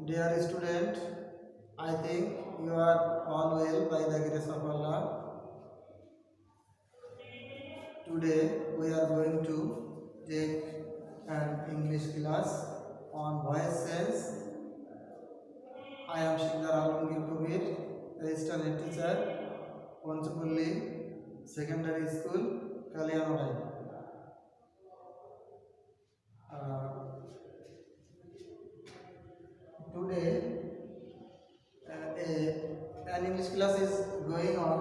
Dear student, I think you are all well by the grace of Allah. Today we are going to take an English class on voice sense. I am Shikdar Alamgir Kabir, registered head teacher, Ponchapulli Secondary School, Kalyanodai. Today an English class is going on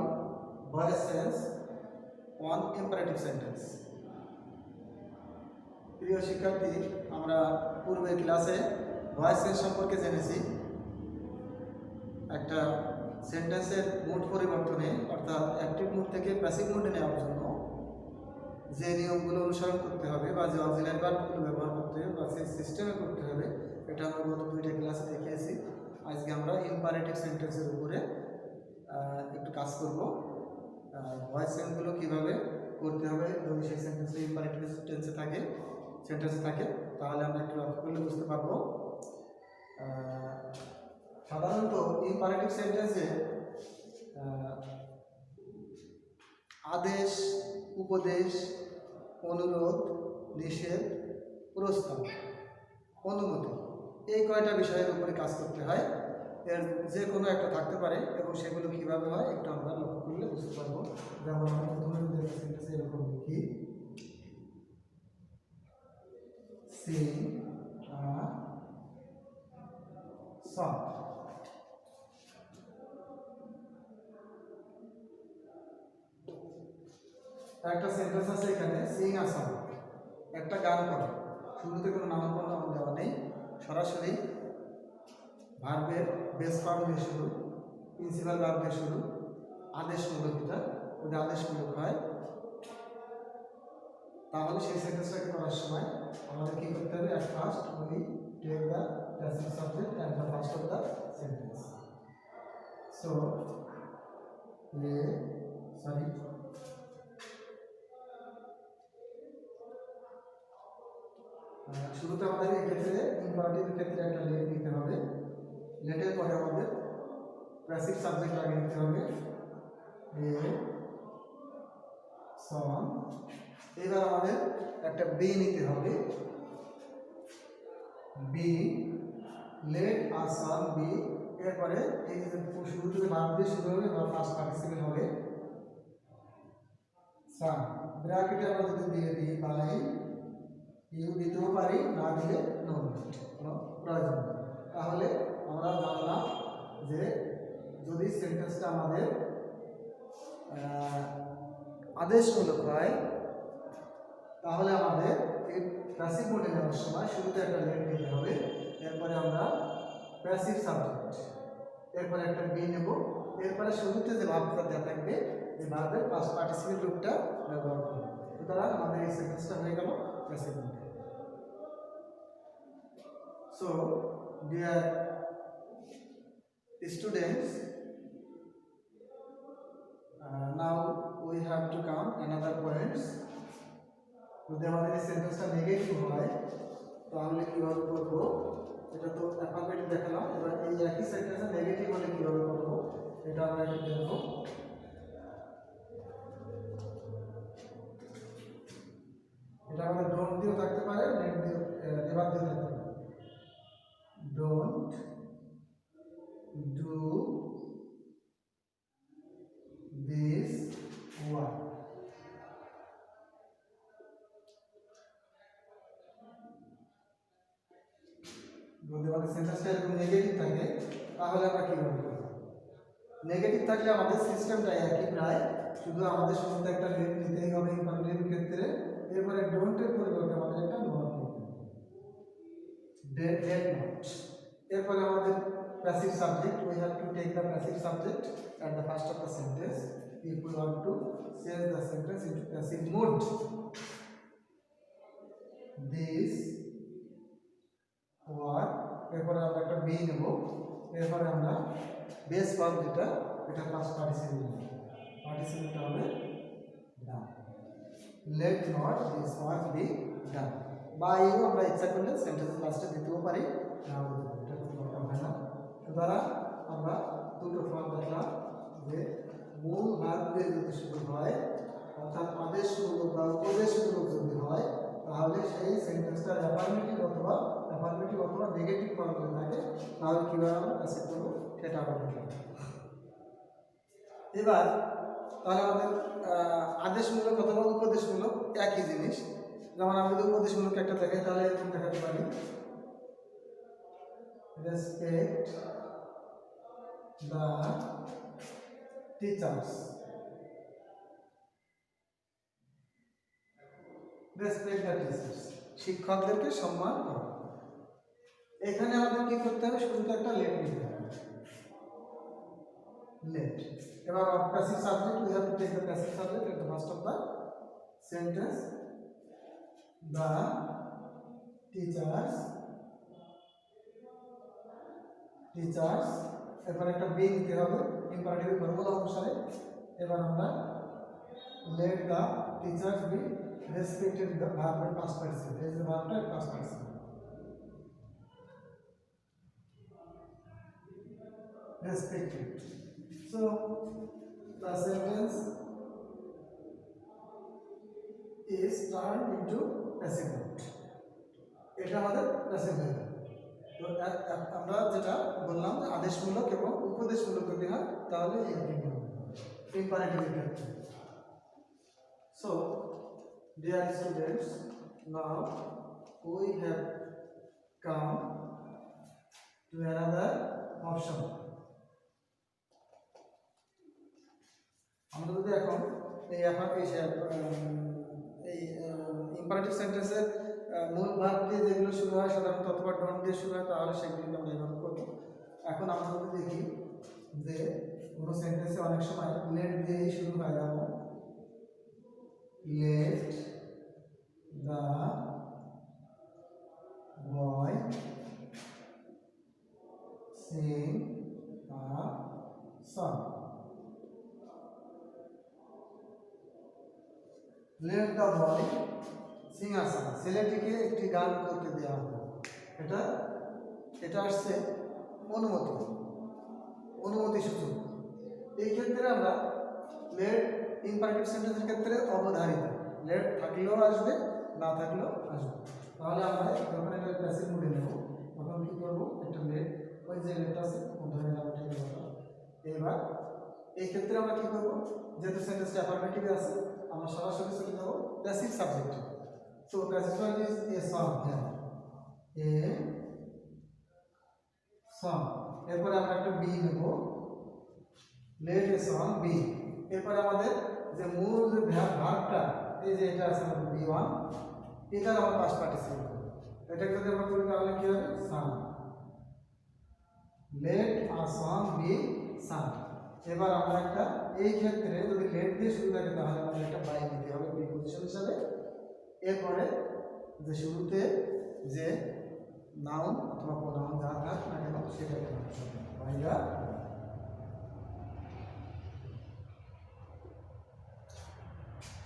voice sense on imperative sentence. প্রিয় শিক্ষার্থী, আমরা পূর্বের ক্লাসে voice sense সম্পর্কে জেনেছি। একটা সেন্টেন্সের mood পরিবর্তনে অর্থাৎ অ্যাক্টিভ মুড থেকে প্যাসিভ মুডে নেওয়ার জন্য যে নিয়মগুলো অনুসরণ করতে হবে বা যে অক্সিলারি ভার্বগুলো ব্যবহার করতে হবে বা সেই সিস্টেমে করতে হবে, এটা আমরা গত দুইটা ক্লাসে দেখিয়েছি। আজকে আমরা ইম্পারেটিভ সেন্টেন্সের উপরে একটু কাজ করব। ভয়েস সেন্সগুলো কীভাবে করতে হবে যদি সেই সেন্টেন্সে ইম্পারেটিভ সেন্টেন্স থাকে তাহলে আমরা একটু লক্ষ্য করলে বুঝতে পারবো। সাধারণত ইম্পারেটিভ সেন্টেন্সে আদেশ, উপদেশ, অনুরোধ, নিষেধ, প্রস্তাব, অনুমতি এই কয়টা বিষয়ের উপরে কাজ করতে হয়। এর যে কোনো একটা থাকতে পারে এবং সেগুলো কীভাবে হয় একটু আমরা লক্ষ্য করলে বুঝতে পারবো। যেমন আমি প্রথমে যদি সেন্টেন্সে এরকম লিখি, sing a song. একটা সেন্টেন্স আছে এখানে, সিং আ সং, একটা গান করো। শুরুতে কোনো নামকরণ দেওয়া নেই, সরাসরি ভার্বের বেস ফর্ম দিয়ে শুরু, প্রিন্সিপাল ভার্ব দিয়ে শুরু, আদেশমূলক, এটা যদি আদেশমূলক হয় তাহলে সেই সেন্টেন্সটাকে করার সময় আমাদের কি করতে হবে? At first we take the passive subject at the first of the sentence. So শুরুতে আমাদের এক্ষেত্রে ইম্পারেটিভের ক্ষেত্রে একটা লেট নিতে হবে। লেটের পরে আমাদের প্যাসিভ সাবজেক্ট আগে নিতে হবে, এ সন। এবার আমাদের একটা বি নিতে হবে, be let a son be. এরপরে এই যে শুরু থেকে ভার্ব দিয়ে শুরু হবে বা ফার্স্ট পার্টিসিপেল হবে সান। ব্র্যাকেটে আমরা যদি দিয়ে দিই বাই, ইউ দিতেও পারি, না দিলে নো, কোনো প্রয়োজন নেই। তাহলে আমরা জানলাম যে যদি সেন্টেন্সটা আমাদের আদেশমূলক হয় তাহলে আমাদের এই প্যাসিভ মোডে নেওয়ার সময় শুরুতে একটা লেট নিতে হবে, এরপরে আমরা প্যাসিভ সাবজেক্ট, এরপরে একটা বি নেব, এরপরে শুরুতে যে ভার্বটা দেওয়া থাকবে এই ভার্বের পাস্ট পার্টিসিপেল রূপটা ব্যবহার করব। সুতরাং আমাদের এই সেন্টেন্সটা হয়ে গেল প্যাসিভ মোডে। So, dear students, now we have to come another points. যদি আমাদের এই সেন্টেন্সটা নেগেটিভ হয় তাহলে কীভাবে করবো? এটা তো অ্যাফার্মেটিভ দেখালাম, এবার এই একই সেন্টেন্সে নেগেটিভ হলে কীভাবে করবো এটা আমরা একটু দেখবো। এটা আমাদের ডোন্ট দিয়েও থাকতে পারে, নেভার দিয়েও থাকতে পারে। Don't do this work. যদি আমাদের সেন্টেন্সটা এরকম নেগেটিভ থাকে তাহলে আমরা কীভাবে করব? নেগেটিভ থাকলে আমাদের সিস্টেমটা একই প্রায়, শুধু আমাদের শুরুতে একটা লেট নিতেই হবে ইম্পারেটিভের ক্ষেত্রে, এরপরে ডোন্টের পরিবর্তে আমাদের একটা নট নিতে হবে, ডেড নট। এরপরে আমাদের passive subject, we have to take the passive subject at the first of the sentence if we want to change the sentence into passive mode. This work, এরপরে আমরা একটা বি নেব, এরপরে আমরা বেস ভার্ব যেটা এটা ফার্স্ট পার্টিসিপেল নেব, পার্টিসিপেলটা হবে done. Let not this work be done. বা ইউ আমরা ইচ্ছা করলে সেন্টেন্স লাস্টে দিতেও পারি, না এটা কোনো দরকার হয় দ্বারা আমরা দুটো ফল দেখলাম যে মূল ভার্ব দিয়ে যদি শুরু হয় অর্থাৎ আদেশমূলক বা উপদেশমূলক যদি হয় তাহলে সেই সেন্টেন্সটা অ্যাফার্মেটিভ অথবা নেগেটিভ ফর্ম করে থাকে, তাহলে কীভাবে আমরা প্যাসিভ করব সেটা আমরা দেখলাম। এবার তাহলে আমাদের আদেশমূলক অথবা উপদেশমূলক একই জিনিস। যেমন আমি যদি উপদেশমূলক একটা দেখাই তাহলে এরকম দেখাতে পারি, respect the teachers, respect the teachers, শিক্ষকদেরকে সম্মান করো। এখানে আমাদের কি করতে হবে, শুরুতে একটা লেট নিতে হবে, লেট। এবার passive subject, we have to take the passive subject at the first of the sentence, the teachers, teachers. এরপর একটা বি নিতে হবে ইম্পারেটিভ ফর্মুলা অনুসারে। এবার আমরা let the teachers be respected the ভার্বের পাস্ট পার্টিসিপল, এই যে ভার্বটা past participle, respected. So the sentence is turned into passive mode. এটা আমাদের passive mode। তো আমরা যেটা বললাম যে আদেশমূলক এবং উপদেশমূলক যদি হয় তাহলে ইম্পারেটিভ ক্ষেত্রে। So dear students, now we have come to another option. আমরা যদি এখন এই ইম্পারেটিভ সেন্টেন্সের মূল ভার্ব দিয়ে যেগুলো শুরু হয় সাধারণত অথবা ডন্ট দিয়ে শুরু হয় তাহলে সেগুলোকে আমরা এভাবে করবো। এখন আমরা যদি দেখি যে কোনো সেন্টেন্সে অনেক সময় লেট দিয়েই শুরু হয়, যেমন let the boy Singh a song, let the boy Singh a song, ছেলেটিকে একটি গান করতে দেওয়া হবে। এটা আসছে অনুমতি সূচক। এই ক্ষেত্রে আমরা লেট ইম্পারেটিভ সেন্টেন্সের ক্ষেত্রে অবধারিত, লেট থাকলেও আসবে না থাকলেও আসবে। তাহলে আমরা যখন এটা প্যাসিভ মোডে নেব তখন কি করব, একটা লেট, ওই যে লেট আছে ধরে নেব, ঠিক আছে। এবার এই ক্ষেত্রে আমরা কি করব, যেহেতু সেন্টেন্সটা অ্যাফার্মেটিভে আছে আমরা সরাসরি চলে যাব প্যাসিভ সাবজেক্টে। So passive subject is a song, a song. এরপরে আমরা একটা বি নেব, লেট এ সং বি। এরপরে আমাদের যে মূল যে ভার্বটা এই যে এটা আছে বি1, এটার আমরা পাস্ট পার্টিসিপল করব। এটা যদি আমরা করি তাহলে কি হবে, sung, let a song be sung. এবার আমরা একটা এই ক্ষেত্রে যদি লেট দিয়ে শুরু থাকে তাহলে আমাদের একটা বাই নিতে হবে প্রিপোজিশন হিসাবে। এরপরে যে শুরুতে যে নাউন অথবা প্রোনাউন যা থাক না কেন সেটাকে বাইরা।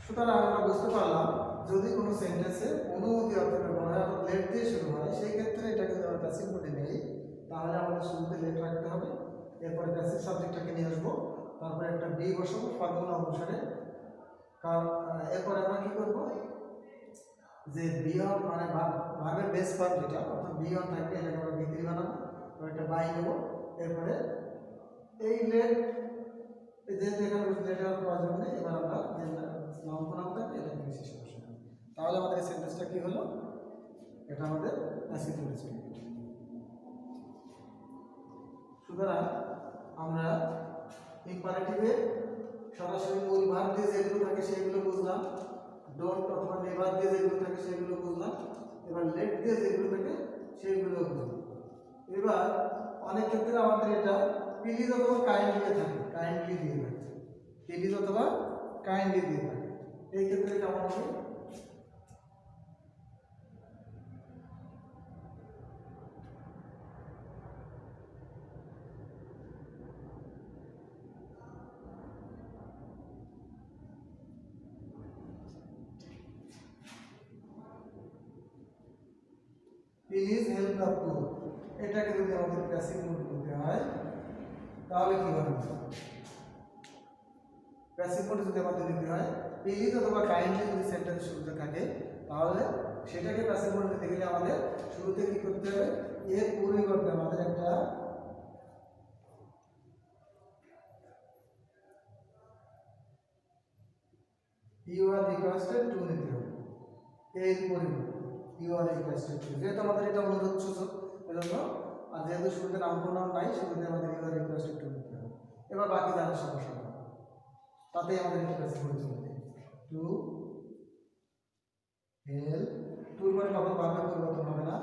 সুতরাং আমরা বুঝতে পারলাম যদি কোনো সেন্টেন্সে অনুমতি অর্থে ব্যবহার হয় অর্থাৎ লেট দিয়ে শুরু হয় সেই ক্ষেত্রে এটাকে যদি আমরা প্যাসিভ মোডে নেই তাহলে আমাদের শুরুতে লেট রাখতে হবে। এরপরে প্যাসিভ সাবজেক্টটাকে নিয়ে আসবো, তারপরে একটা বি বসাবো ফর্মুলা অনুসারে। কারণ এরপরে আমরা কি করবো, যে বি1 মানে ভার্বের বেস ফর্ম যেটা অর্থাৎ বি1 থাকবে এটাকে আমরা বি3 বানাবো, তারপর একটা বাই নেব। এরপরে এই লেট যেহেতু এখানে লেটার প্রয়োজন নেই, এবার আমরা যে নাম প্রোনাউন থাকবে এটা থেকে শেষে বসাবো। তাহলে আমাদের এই সেন্টেন্সটা কি হলো, এটা আমাদের প্যাসিভ মোডে চলে গেল। সুতরাং আমরা ইম্পারেটিভে সরাসরি মূল ভার্ব দিয়ে যেগুলো থাকে সেগুলো বুঝলাম, ডোন্ট অথবা নেভার দিয়ে যেগুলো থাকে সেগুলো বুঝলাম, এবার লেট দিয়ে যেগুলো থাকে সেগুলো বুঝলাম। এবার অনেক ক্ষেত্রে আমাদের এটা প্লিজ অথবা কাইন্ডলি থাকে, কাইন্ডলি দিয়ে থাকে, প্লিজ অথবা কাইন্ডলি দিয়ে থাকে। এই ক্ষেত্রে কেমন হবে, প্লিজ হেল্প দ্য পুর, এটাকে যদি আমাদের প্যাসিভ মোড করতে হয় তাহলে কি হবে? প্যাসিভ মোডে যদি আমাদের নিতে হয় প্লিজ অথবা কাইন্ডলি যদি সেন্টেন্স শুরুতে থাকে তাহলে সেটাকে প্যাসিভ মোডে নিতে গেলে আমাদের শুরুতে কি করতে হবে? এর পরিবর্তে আমাদের একটা ইউ আর রিকোয়েস্টেড টু নিতে হবে। এর পরিবর্তে ইউ আর রিকোয়েস্টেড টু, যেহেতু আমাদের এটা অনুরোধ সূচক এজন্য, আর যেহেতু শুরুতে নাম প্রণাম নাই শুরুতে আমাদের ইউ আর রিকোয়েস্টেড টু নিতে হবে। এবার বাকি যাদের সমস্যা হবে তাতেই আমাদের এটা প্যাসিভ মোডে চলবে। টু হেল্প, টুর পরে কখন ভার্বের পরিবর্তন হবে না,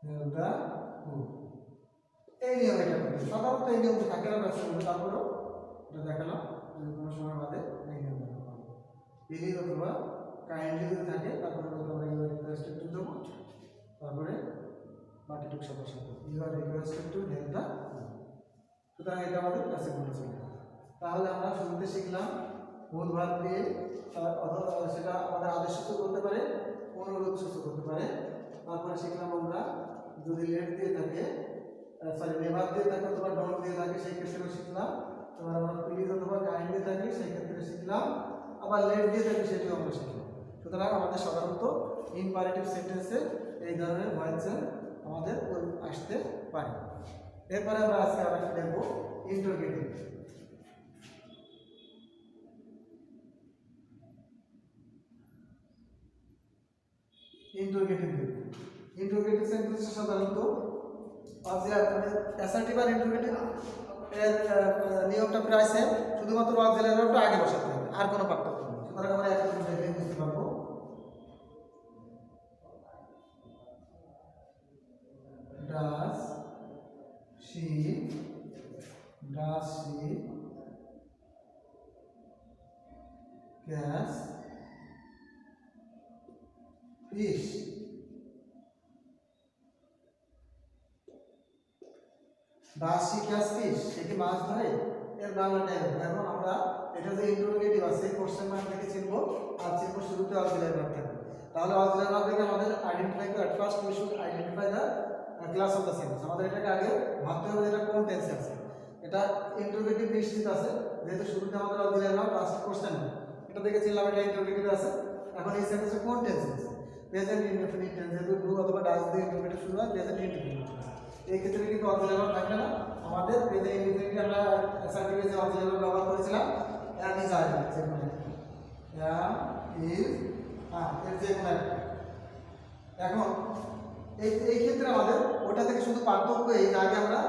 হেল্প দা পুর। এই নিয়ম এটা সাধারণত এই নিয়ম থাকে না প্যাসিভ মোডে, তারপরেও এটা দেখালাম কোনো সময় বাদে এই নিয়ম দেখালাম। প্লিজ অথবা কাইন্ডলি যদি থাকে তারপরে আমরা ইউ আর রিকোয়েস্টেড টু দেবো, তারপরে বাকিটুকু সাথে সাথে you are requested to help the. সুতরাং এটা আমাদের প্যাসিভ মোডে চলবে। তাহলে আমরা শুরুতে শিখলাম মূল ভার্ব দিয়ে, অথবা সেটা আমাদের আদেশ সূচক করতে পারে, অনুরোধ সূচক করতে পারে। তারপরে শিখলাম আমরা যদি লেট দিয়ে থাকে, সরি নেভার দিয়ে থাকে অথবা ডোন্ট দিয়ে থাকে সেই ক্ষেত্রেও শিখলাম। এবার আমরা প্লিজ অথবা কাইন্ডলি থাকে সেই ক্ষেত্রে শিখলাম, আবার লেট দিয়ে থাকে সেটিও আমরা শিখলাম। সুতরাং আমাদের সাধারণত ইম্পারেটিভ সেন্টেন্সে এই ধরনের ভয়েসে আমাদের আসতে পারে। এরপরে আমরা আজকে আরেকটা দেখব ইন্টারোগেটিভ। ইন্টারোগেটিভ সেন্টেন্স সাধারণত অ্যাসার্টিভ আর ইন্টারোগেটিভ এর নিয়মটা প্রায় সেম, শুধুমাত্র অক্সিলারি ভার্বটা আগে বসাতে হবে, আর কোনো পার্থক্য নেই। সুতরাং আমরা একটা দেখলে বুঝতে পারবো। Does she catch fish? Does she catch fish, সে কি মাছ ধরে? এর বাংলাটা এখন আমরা এটা যে ইন্টারোগেটিভ আছে কোশ্চেন মার্ক থেকে চিনব, আর চিনব শুরুতে অক্সিলারি ভার্ব থাকবে। তাহলে অক্সিলারি ভার্ব থেকে আমাদের আইডেন্টিফাই করে at first we should identify the class of the sentence. আমাদের এটাকে আগে ভাবতে হবে এটা কোন টেন্সে আছে। এটা ইন্টারোগেটিভ নিশ্চিত আছে, যেহেতু শুরুতে আমাদের auxiliary verb last question mark, এটা দেখে চিনলাম এটা ইন্টারোগেটিভ আছে। এখন এই সেন্টেন্সে কোন টেন্সে আছে? প্রেজেন্ট ইনডেফিনিট টেন্স, যেহেতু ডু অথবা ডাজ দিয়ে ইন্টারোগেটিভ শুরু হয়, প্রেজেন্ট ইনডেফিনিট টেন্স। এই ক্ষেত্রে কিন্তু অক্সিলারি ভার্ব থাকবে না। আমাদের প্রেজেন্ট ইনডেফিনিট আমরা সার্টিফিকেট যে অক্সিলারি ভার্ব ব্যবহার করেছিলাম এম ইজ আর, যে কোনো একটা এম ইজ এর যে কোনো একটা। এখন এই ক্ষেত্রে আমাদের ওটা থেকে শুধু পার্থক্য এই যে আগে আমরা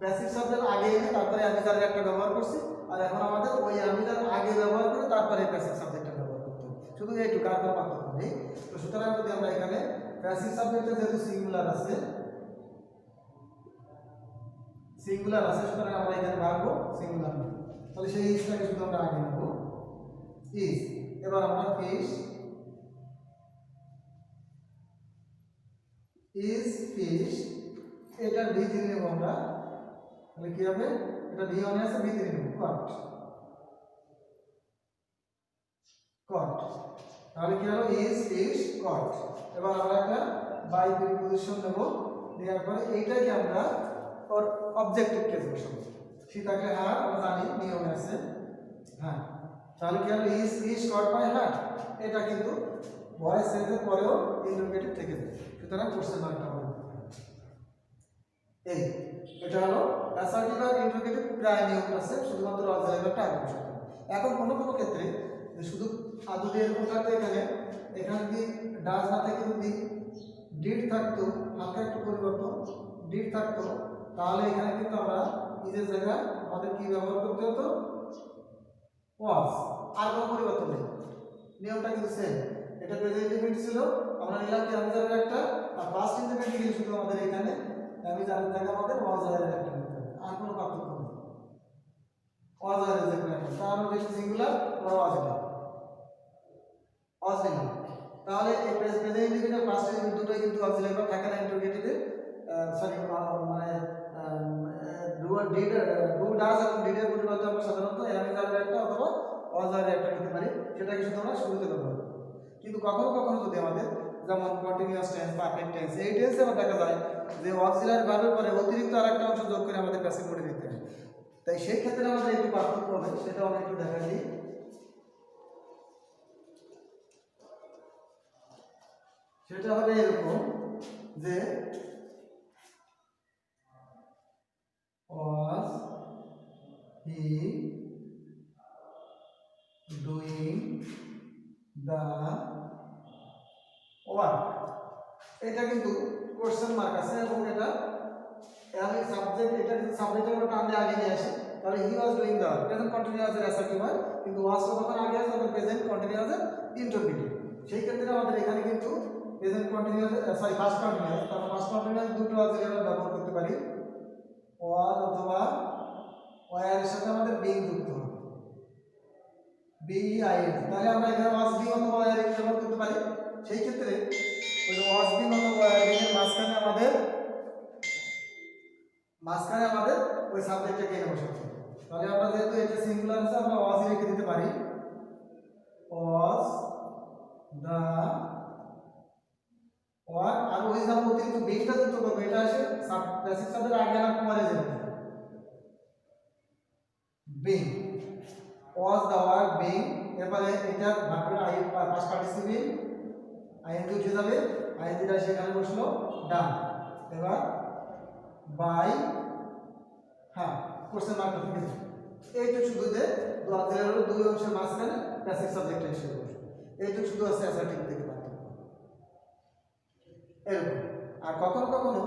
প্যাসিভ শব্দের আগে এনে তারপরে অ্যামিজারের একটা ব্যবহার করছি, আর এখন আমাদের ওই অ্যামিজার আগে ব্যবহার করে তারপরে প্যাসিভ সাবজেক্টটা ব্যবহার করতে হবে, শুধু এইটুকু, আর কোনো পার্থক্য নেই। তো সুতরাং যদি আমরা এখানে প্যাসিভ সাবজেক্টে যেহেতু সিঙ্গুলার আছে, সুতরাং আমরা এখানে ভাববো সিঙ্গুলার, তাহলে সেই ইজটাকে শুধু আমরা আগে নেব ইজ। এবার আমরা ফিশ ইজ ফিশ, এটার ভি3 নেব আমরা, তাহলে কি হবে? এটা ভি1 আছে, ভি3 নেব কট, তাহলে কি হলো? ইজ ফিশ কট। এবার আমরা একটা বাই প্রিপোজিশন নেব, নেওয়ার পরে এইটাকে আমরা ওর অবজেক্টিভ কেস বসাবো। সে থাকলে হ্যাঁ, আমরা জানি নিয়মে আছে হ্যাঁ, তাহলে কি হলো? ইজ ফিশ কট বাই হ্যাঁ। এটা কিন্তু ভয়েস সেন্সের পরেও ইন্টারোগেটিভ থেকে যায়, সুতরাং কোশ্চেন মার্কটা হবে এই। এটা হলো অ্যাসার্টিভ আর ইন্টারোগেটিভ প্রায় নিয়ম আছে, শুধুমাত্র অক্সিলারি ভার্বটা আগে বসাতে হবে। এখন কোনো ক্ষেত্রে শুধু যদি এরকম থাকতো, এখানে যদি ডাজ না থেকে যদি ডিড থাকতো, হালকা একটু পরিবর্তন ডিড থাকতো, তাহলে এখানে কিন্তু আমরা ইজের জায়গায় আমাদের কি ব্যবহার করতে হতো? ওয়াজ। আর কোনো পরিবর্তন নেই, নিয়মটা কিন্তু সেম। এটা প্রেজেন্ট ইনডেফিনিট ছিল, আমরা নিলাম কি অ্যামিজারের একটা, আর পাস্ট ইনডেফিনিট গেলে শুধু আমাদের এখানে অ্যামিজারের জায়গায় আমাদের ওয়াজের একটা নিতে হবে, আর কোনো পার্থক্য নেই। ওয়াজের যে কোনো একটা, কারণ বেশি সিঙ্গুলার ওয়াজ নিলাম। তাহলে এই প্রেজেন্ট ইনডেফিনিট আর পাস্ট ইনডেফিনিট দুটোই কিন্তু অক্সিলারি ভার্ব থাকে না ইন্টারোগেটিভে, সরি মানে ডু ডাজ এবং ডিডের পরিবর্তে আমরা সাধারণত অ্যামিজারের একটা অথবা ওয়াজের একটা নিতে পারি, সেটাকে শুধু আমরা শুরুতে ব্যবহার করি। কিন্তু কখনো কখনো যদি আমাদের যেমন কন্টিনিউয়াস টেন্স, পারফেক্ট টেন্স, এই টেন্সে আবার দেখা যায় যে অক্সিলারি ভার্বের পরে অতিরিক্ত আরেকটা অংশ যোগ করে আমাদের প্যাসিভ মোডে দিতে হয়। তাই সেই ক্ষেত্রে আমাদের একটু পার্থক্য হবে, সেটাও আমি একটু দেখা দিই। সেটা হবে এরকম যে was he doing the work, এটা কিন্তু কোশ্চেন মার্ক আছে এবং এটা আমি সাবজেক্ট, এটা কিন্তু সাবজেক্টের উপর টান দিয়ে আগে নিয়ে আসি, তাহলে he was doing the present continuous এর অ্যাসার্টিভ হয়, কিন্তু ওয়াজ যখন আগে আসে তখন প্রেজেন্ট কন্টিনিউয়াস এর ইন্টারভিউ। সেই ক্ষেত্রে আমাদের এখানে কিন্তু present continuous sorry first continuous, তারপর ফার্স্ট কন্টিনিউয়াস দুটো অক্সিলারি ব্যবহার করতে পারি, ওয়াজ অথবা ওয়ার এর সাথে আমাদের বিং যুক্ত হবে, বিআইএন, তাহলে আমরা এখানে ওয়াজ বিং অথবা ওয়ার এর ব্যবহার করতে পারি। সেই ক্ষেত্রে ওই ওয়াজ বিং অথবা ওয়ার বিং এর মাঝখানে আমাদের ওই সাবজেক্টটাকে এনে বসাতে হবে। তাহলে আমরা যেহেতু এটা সিঙ্গুলার আছে, আমরা ওয়াজ লিখে দিতে পারি, ওয়াজ দা ওয়ার, আর ওই যে আমরা অতিরিক্ত বিংটা যুক্ত করবো, এটা আসে প্যাসিভ সাবজেক্ট আগে না পরে যাবে, being was the were being, এরপরে এটা ভার্বের পাস্ট পার্টিসিপল আইএনজি উঠে যাবে, আইএনজিটা সেখানে বসলো ডান। এবার বাই, হ্যাঁ কোশ্চেন মার্ক থেকে এইটুকু শুধু যে অক্সিলারি দুই অংশের মাঝখানে প্যাসিভ সাবজেক্ট হিসেবে বসবে, এইটুকু শুধু আছে অ্যাসার্টিভ থেকে পার্থক্য এরকম। আর কখনো কখনো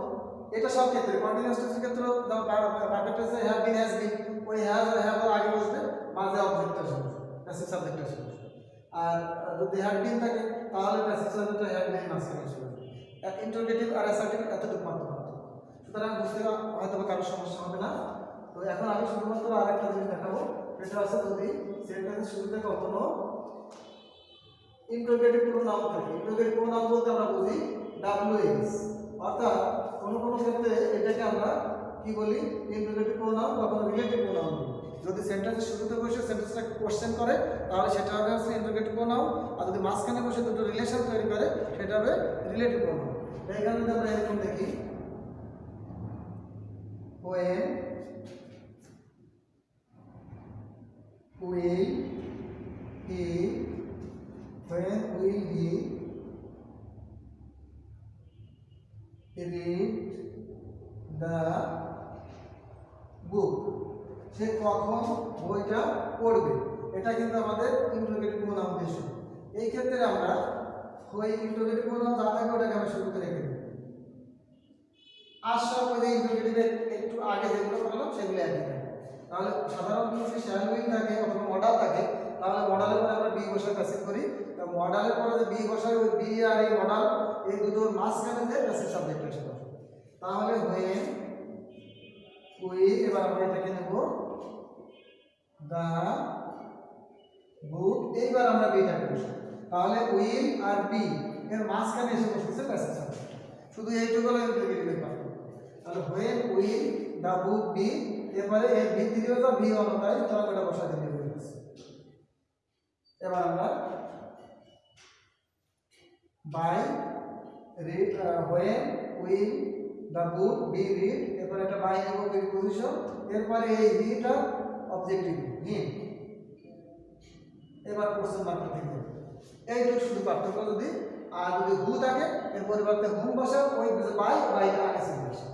এটা সব ক্ষেত্রে কন্টিনিউয়াস টেন্সের ক্ষেত্রে পারফেক্ট টেন্সে হ্যাভ বিন হ্যাজ বিন, ওই হ্যাজ আর হ্যাভ আগে বসবে, মাঝে অবজেক্ট এসে বসবে, প্যাসিভ সাবজেক্ট এসে বসবে। আর যদি হ্যাভ বিন থাকে তাহলে প্যাসিভ সাবজেক্ট হ্যাভ বিন মাঝখানে এসে বসবে। ইন্টারোগেটিভ আর অ্যাসার্টিভ এতটুকু পার্থক্য, সুতরাং বুঝতে হয়তো কারো সমস্যা হবে না। তো এখন আমি শুধুমাত্র আরেকটা জিনিস দেখাবো, সেটা আছে যদি সেন্টেন্সের শুরুতে কখনো ইন্টারোগেটিভ প্রোনাউন থাকে। ইন্টারোগেটিভ প্রোনাউন বলতে আমরা বুঝি ডাব্লিউএস, অর্থাৎ কোনো ক্ষেত্রে এটাকে আমরা কি বলি, ইন্টারোগেটিভ প্রোনাউন বা কোনো রিলেটিভ প্রোনাউন বলি। যদি সেন্টেন্সের শুরুতে বসে সেন্টেন্সটাকে কোশ্চেন করে তাহলে সেটা হবে হচ্ছে ইন্টারোগেটিভ প্রোনাউন, আর যদি মাঝখানে বসে দুটো রিলেশন তৈরি করে সেটা হবে রিলেটিভ প্রোনাউন। এখানে যদি আমরা এরকম দেখি, when will he read the book, সে কখন বইটা পড়বে, এটা কিন্তু আমাদের ইন্টারোগেটিভ প্রোনাউন দিয়ে শুরু। এই ক্ষেত্রে আমরা ওই ইন্টারোগেটিভ প্রোনাউন যা থাকে ওটাকে আমরা শুরুতে রেখে দেব, আর সব ওই ইন্টারোগেটিভের একটু আগে যেগুলো করলাম সেগুলো একই থাকে। তাহলে সাধারণত যদি শ্যাল উইল থাকে অথবা মডাল থাকে, তাহলে মডালের পরে আমরা বি বসায় প্যাসিভ করি, মডালের পরে যে বি বসায় ওই বি আর এই মডাল এই দুটোর মাঝখানে যে প্যাসিভ সাবজেক্ট এসে বসে। তাহলে when will, এবার আমরা এটাকে নেব দা বুক, এইবার আমরা বিটাকে বসাই, তাহলে উইল আর বি এর মাঝখানে এসে বসেছে প্যাসিভ সাবজেক্ট, শুধু এইটুকু হলো ইন্টারোগেটিভের পার্থক্য। তাহলে when will the book be, এবারে এর ভিত্তিতে তো বি অনুযায়ী তাহলে এটা বসাই দিতে হবে। এবার আমরা by read, when will the book be read, এরপর এটা বাই নেব প্রিপজিশন, এরপরে এই হিটা অবজেক্টিভ হিম, এবার কোশ্চেন মার্ক থেকে এইটুকু শুধু পার্থক্য। যদি আর যদি হু থাকে এর পরিবর্তে হুম বসে ওই বাইটা আগে চলে আসে,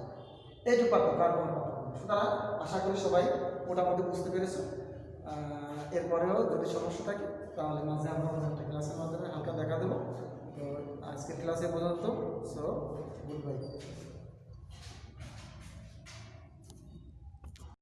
এইটুকু পার্থক্য আর কোনো পার্থক্য। সুতরাং আশা করি সবাই মোটামুটি বুঝতে পেরেছো। এরপরেও যদি সমস্যা থাকে তাহলে মাঝে আমরা একটা ক্লাসের মাধ্যমে হালকা দেখা দেবো। তো আজকের ক্লাসে পর্যন্ত, সো